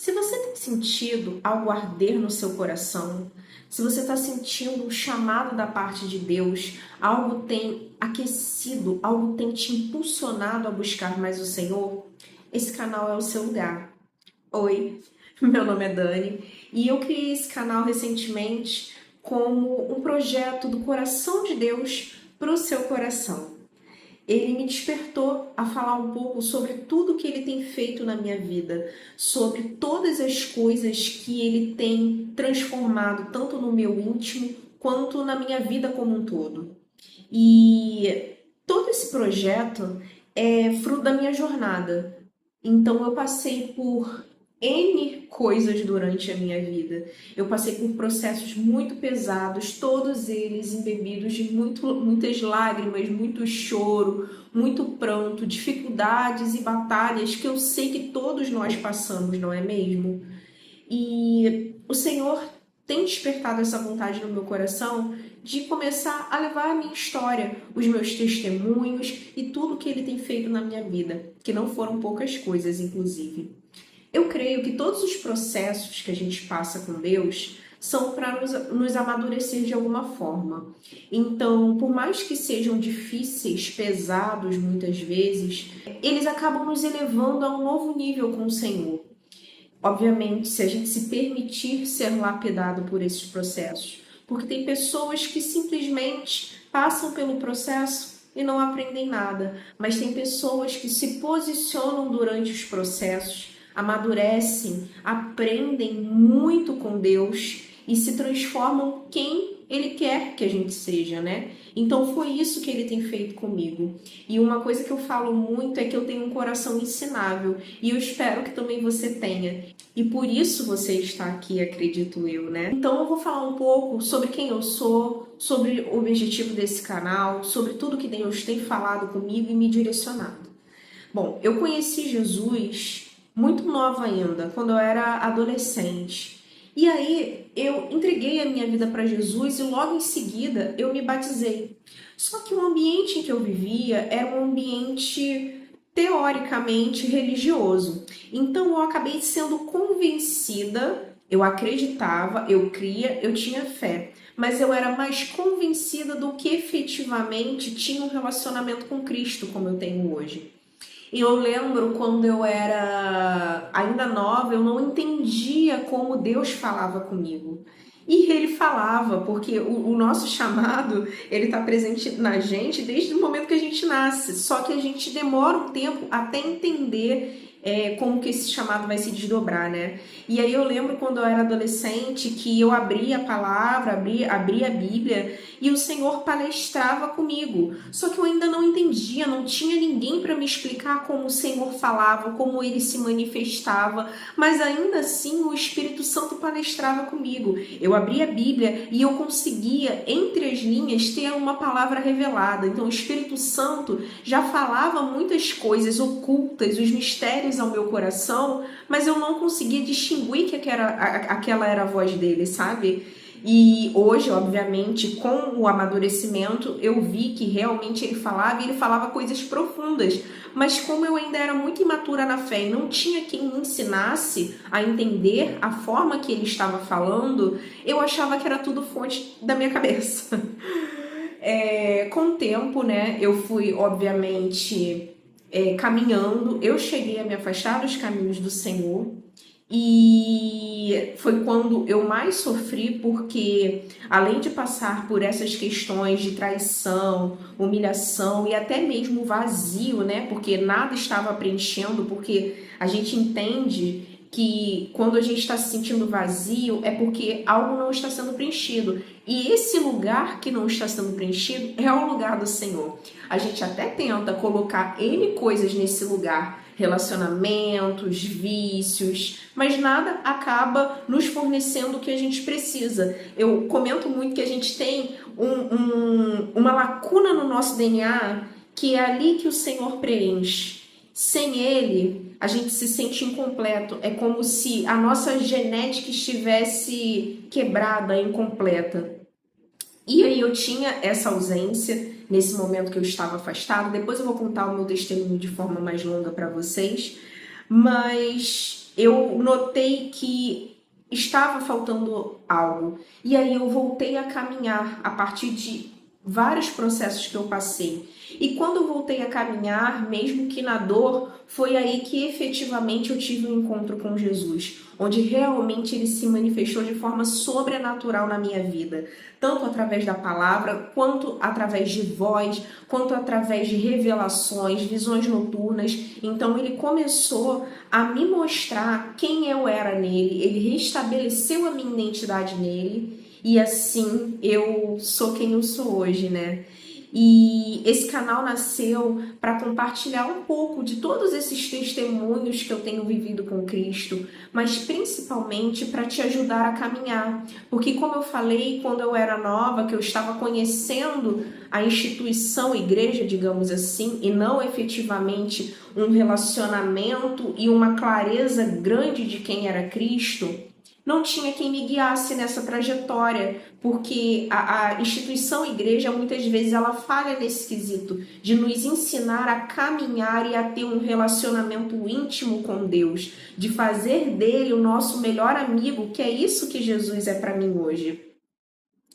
Se você tem sentido algo arder no seu coração, se você está sentindo um chamado da parte de Deus, algo tem aquecido, algo tem te impulsionado a buscar mais o Senhor, esse canal é o seu lugar. Oi, meu nome é Dani e eu criei esse canal recentemente como um projeto do coração de Deus para o seu coração. Ele me despertou a falar um pouco sobre tudo que ele tem feito na minha vida, sobre todas as coisas que ele tem transformado, tanto no meu íntimo quanto na minha vida como um todo. E todo esse projeto é fruto da minha jornada. Então eu passei por N coisas durante a minha vida. Eu passei por processos muito pesados, todos eles embebidos de muitas lágrimas, muito choro, muito pranto, dificuldades e batalhas que eu sei que todos nós passamos, não é mesmo? E o Senhor tem despertado essa vontade no meu coração de começar a levar a minha história, os meus testemunhos e tudo que Ele tem feito na minha vida, que não foram poucas coisas, inclusive. Eu creio que todos os processos que a gente passa com Deus são para nos amadurecer de alguma forma. Então, por mais que sejam difíceis, pesados muitas vezes, eles acabam nos elevando a um novo nível com o Senhor. Obviamente, se a gente se permitir ser lapidado por esses processos. Porque tem pessoas que simplesmente passam pelo processo e não aprendem nada. Mas tem pessoas que se posicionam durante os processos, amadurecem, aprendem muito com Deus e se transformam quem Ele quer que a gente seja, né? Então foi isso que Ele tem feito comigo. E uma coisa que eu falo muito é que eu tenho um coração ensinável e eu espero que também você tenha. E por isso você está aqui, acredito eu, né? Então eu vou falar um pouco sobre quem eu sou, sobre o objetivo desse canal, sobre tudo que Deus tem falado comigo e me direcionado. Bom, eu conheci Jesus muito nova ainda, quando eu era adolescente. E aí eu entreguei a minha vida para Jesus e logo em seguida eu me batizei. Só que o ambiente em que eu vivia era um ambiente teoricamente religioso. Então eu acabei sendo convencida, eu acreditava, eu cria, eu tinha fé. Mas eu era mais convencida do que efetivamente tinha um relacionamento com Cristo como eu tenho hoje. E eu lembro quando eu era ainda nova, eu não entendia como Deus falava comigo. E ele falava, porque o nosso chamado, ele está presente na gente desde o momento que a gente nasce. Só que a gente demora um tempo até entender como que esse chamado vai se desdobrar, né? E aí eu lembro quando eu era adolescente que eu abria a palavra, abria a Bíblia e o Senhor palestrava comigo. Só que eu ainda não entendia, não tinha ninguém para me explicar como o Senhor falava, como ele se manifestava, mas ainda assim o Espírito Santo palestrava comigo. Eu abria a Bíblia e eu conseguia, entre as linhas, ter uma palavra revelada. Então o Espírito Santo já falava muitas coisas ocultas, os mistérios ao meu coração, mas eu não conseguia distinguir que aquela era a voz dele, sabe? E hoje, obviamente, com o amadurecimento, eu vi que realmente ele falava coisas profundas. Mas como eu ainda era muito imatura na fé e não tinha quem me ensinasse a entender a forma que ele estava falando, eu achava que era tudo fonte da minha cabeça. Com o tempo, né, eu fui, obviamente, caminhando, eu cheguei a me afastar dos caminhos do Senhor. E foi quando eu mais sofri, porque além de passar por essas questões de traição, humilhação e até mesmo vazio, né? Porque nada estava preenchendo, porque a gente entende que quando a gente está se sentindo vazio é porque algo não está sendo preenchido. E esse lugar que não está sendo preenchido é o lugar do Senhor. A gente até tenta colocar N coisas nesse lugar, relacionamentos, vícios, mas nada acaba nos fornecendo o que a gente precisa. Eu comento muito que a gente tem uma lacuna no nosso DNA que é ali que o Senhor preenche. Sem Ele, a gente se sente incompleto. É como se a nossa genética estivesse quebrada, incompleta. E aí eu tinha essa ausência nesse momento que eu estava afastado. Depois eu vou contar o meu testemunho de forma mais longa para vocês. Mas eu notei que estava faltando algo. E aí eu voltei a caminhar a partir de vários processos que eu passei. E quando eu voltei a caminhar, mesmo que na dor, foi aí que efetivamente eu tive um encontro com Jesus, onde realmente ele se manifestou de forma sobrenatural na minha vida, tanto através da palavra, quanto através de voz, quanto através de revelações, visões noturnas. Então ele começou a me mostrar quem eu era nele, ele restabeleceu a minha identidade nele, e assim eu sou quem eu sou hoje, né? E esse canal nasceu para compartilhar um pouco de todos esses testemunhos que eu tenho vivido com Cristo, mas principalmente para te ajudar a caminhar. Porque como eu falei, quando eu era nova, que eu estava conhecendo a instituição igreja, digamos assim, e não efetivamente um relacionamento e uma clareza grande de quem era Cristo, não tinha quem me guiasse nessa trajetória, porque a instituição igreja, muitas vezes, ela falha nesse quesito de nos ensinar a caminhar e a ter um relacionamento íntimo com Deus, de fazer dele o nosso melhor amigo, que é isso que Jesus é para mim hoje.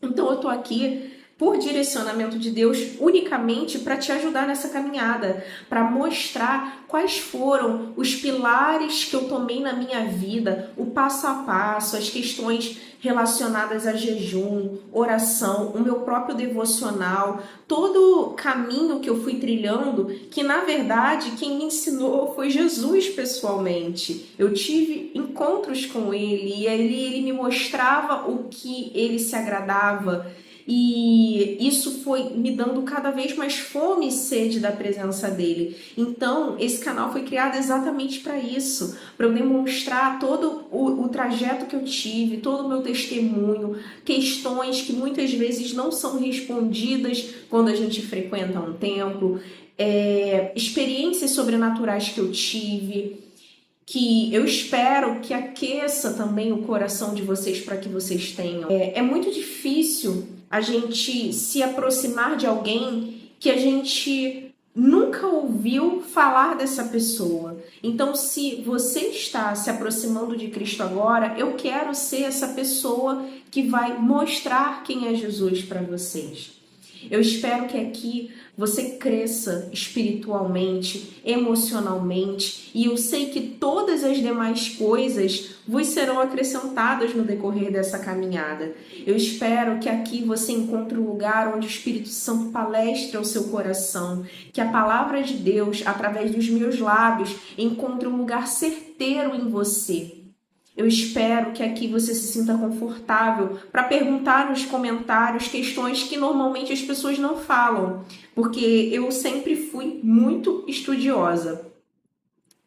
Então eu tô aqui por direcionamento de Deus unicamente para te ajudar nessa caminhada, para mostrar quais foram os pilares que eu tomei na minha vida, o passo a passo, as questões relacionadas a jejum, oração, o meu próprio devocional, todo o caminho que eu fui trilhando, que na verdade quem me ensinou foi Jesus pessoalmente. Eu tive encontros com ele e ele me mostrava o que ele se agradava. E isso foi me dando cada vez mais fome e sede da presença dele. Então, esse canal foi criado exatamente para isso, para eu demonstrar todo o trajeto que eu tive, todo o meu testemunho, questões que muitas vezes não são respondidas quando a gente frequenta um templo, experiências sobrenaturais que eu tive, que eu espero que aqueça também o coração de vocês para que vocês tenham. É muito difícil a gente se aproximar de alguém que a gente nunca ouviu falar dessa pessoa. Então, se você está se aproximando de Cristo agora, eu quero ser essa pessoa que vai mostrar quem é Jesus para vocês. Eu espero que aqui você cresça espiritualmente, emocionalmente, e eu sei que todas as demais coisas vos serão acrescentadas no decorrer dessa caminhada. Eu espero que aqui você encontre um lugar onde o Espírito Santo palestre ao seu coração, que a palavra de Deus, através dos meus lábios, encontre um lugar certeiro em você. Eu espero que aqui você se sinta confortável para perguntar nos comentários questões que normalmente as pessoas não falam, porque eu sempre fui muito estudiosa.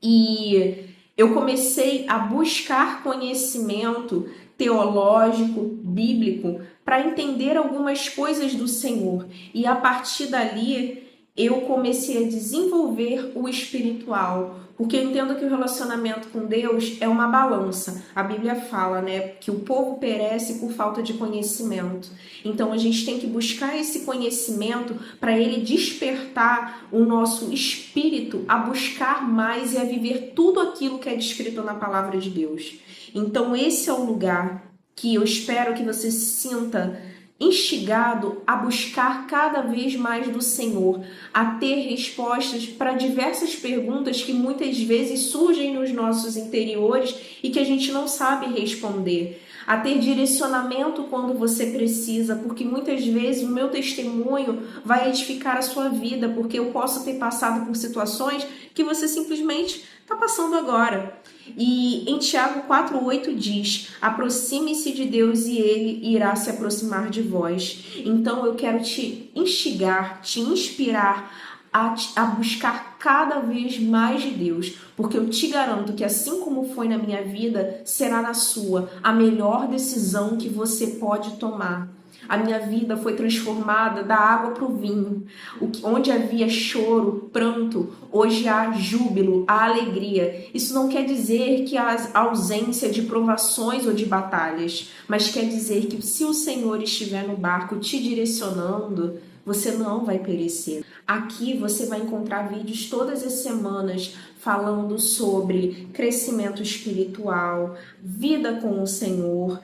E eu comecei a buscar conhecimento teológico, bíblico, para entender algumas coisas do Senhor. E a partir dali, eu comecei a desenvolver o espiritual, porque eu entendo que o relacionamento com Deus é uma balança. A Bíblia fala, né, que o povo perece por falta de conhecimento. Então a gente tem que buscar esse conhecimento para ele despertar o nosso espírito a buscar mais e a viver tudo aquilo que é descrito na palavra de Deus. Então esse é o lugar que eu espero que você se sinta instigado a buscar cada vez mais do Senhor, a ter respostas para diversas perguntas que muitas vezes surgem nos nossos interiores e que a gente não sabe responder, a ter direcionamento quando você precisa, porque muitas vezes o meu testemunho vai edificar a sua vida, porque eu posso ter passado por situações que você simplesmente está passando agora. E em Tiago 4,8 diz: aproxime-se de Deus e Ele irá se aproximar de vós. Então eu quero te instigar, te inspirar a buscar cada vez mais de Deus, porque eu te garanto que assim como foi na minha vida, será na sua a melhor decisão que você pode tomar. A minha vida foi transformada da água para o vinho. Onde havia choro, pranto, hoje há júbilo, há alegria. Isso não quer dizer que há ausência de provações ou de batalhas, mas quer dizer que se o Senhor estiver no barco te direcionando, você não vai perecer. Aqui você vai encontrar vídeos todas as semanas falando sobre crescimento espiritual, vida com o Senhor,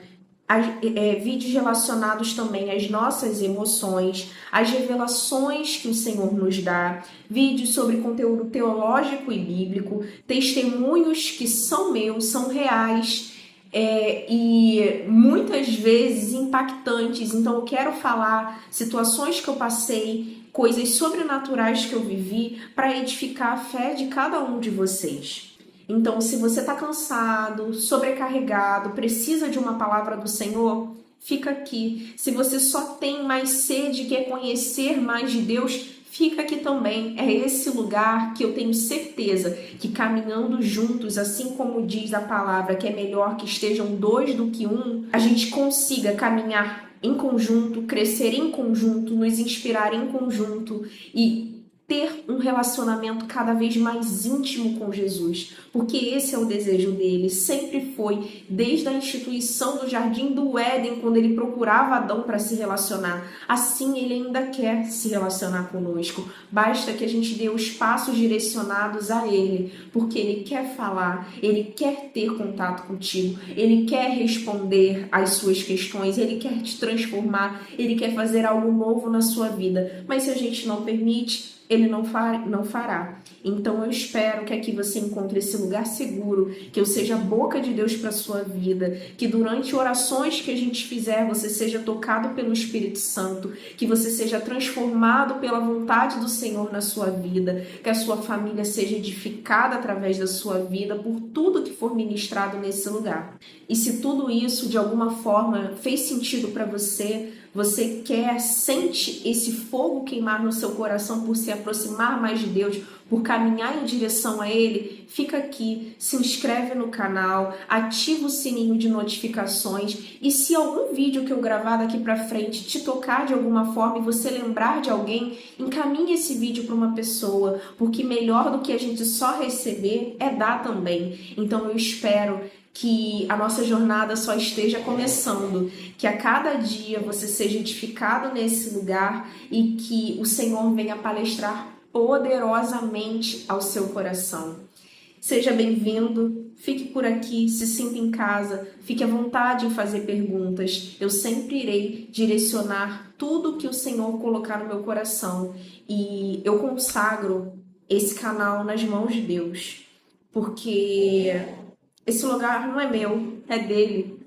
vídeos relacionados também às nossas emoções, às revelações que o Senhor nos dá, vídeos sobre conteúdo teológico e bíblico, testemunhos que são meus, são reais, e muitas vezes impactantes. Então eu quero falar situações que eu passei, coisas sobrenaturais que eu vivi, para edificar a fé de cada um de vocês. Então, se você está cansado, sobrecarregado, precisa de uma palavra do Senhor, fica aqui. Se você só tem mais sede, quer conhecer mais de Deus, fica aqui também. É esse lugar que eu tenho certeza que caminhando juntos, assim como diz a palavra, que é melhor que estejam dois do que um, a gente consiga caminhar em conjunto, crescer em conjunto, nos inspirar em conjunto e ter um relacionamento cada vez mais íntimo com Jesus, porque esse é o desejo dele, sempre foi, desde a instituição do Jardim do Éden, quando ele procurava Adão para se relacionar. Assim ele ainda quer se relacionar conosco, basta que a gente dê os passos direcionados a ele, porque ele quer falar, ele quer ter contato contigo, ele quer responder às suas questões, ele quer te transformar, ele quer fazer algo novo na sua vida, mas se a gente não permite, ele não fará. Então eu espero que aqui você encontre esse lugar seguro, que eu seja a boca de Deus para a sua vida, que durante orações que a gente fizer, você seja tocado pelo Espírito Santo, que você seja transformado pela vontade do Senhor na sua vida, que a sua família seja edificada através da sua vida por tudo que for ministrado nesse lugar. E se tudo isso de alguma forma fez sentido para você, você sente esse fogo queimar no seu coração por se aproximar mais de Deus, por caminhar em direção a Ele, fica aqui, se inscreve no canal, ativa o sininho de notificações e se algum vídeo que eu gravar daqui pra frente te tocar de alguma forma e você lembrar de alguém, encaminhe esse vídeo para uma pessoa, porque melhor do que a gente só receber é dar também. Então eu espero que a nossa jornada só esteja começando, que a cada dia você seja edificado nesse lugar e que o Senhor venha palestrar poderosamente ao seu coração. Seja bem-vindo, fique por aqui, se sinta em casa, fique à vontade em fazer perguntas. Eu sempre irei direcionar tudo que o Senhor colocar no meu coração e eu consagro esse canal nas mãos de Deus, porque esse lugar não é meu, é dele.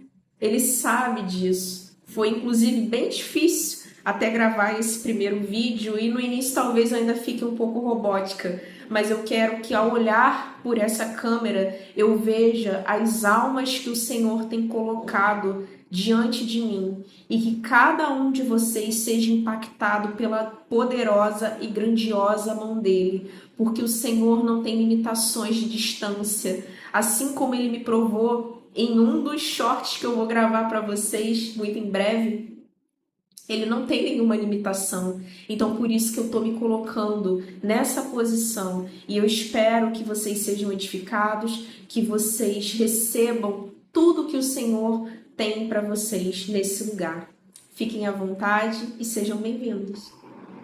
Ele sabe disso. Foi inclusive bem difícil até gravar esse primeiro vídeo e no início talvez eu ainda fique um pouco robótica, mas eu quero que ao olhar por essa câmera eu veja as almas que o Senhor tem colocado diante de mim e que cada um de vocês seja impactado pela poderosa e grandiosa mão dele, porque o Senhor não tem limitações de distância, assim como ele me provou em um dos shorts que eu vou gravar para vocês muito em breve. Ele não tem nenhuma limitação, então por isso que eu estou me colocando nessa posição e eu espero que vocês sejam edificados, que vocês recebam tudo que o Senhor tem para vocês nesse lugar. Fiquem à vontade e sejam bem-vindos.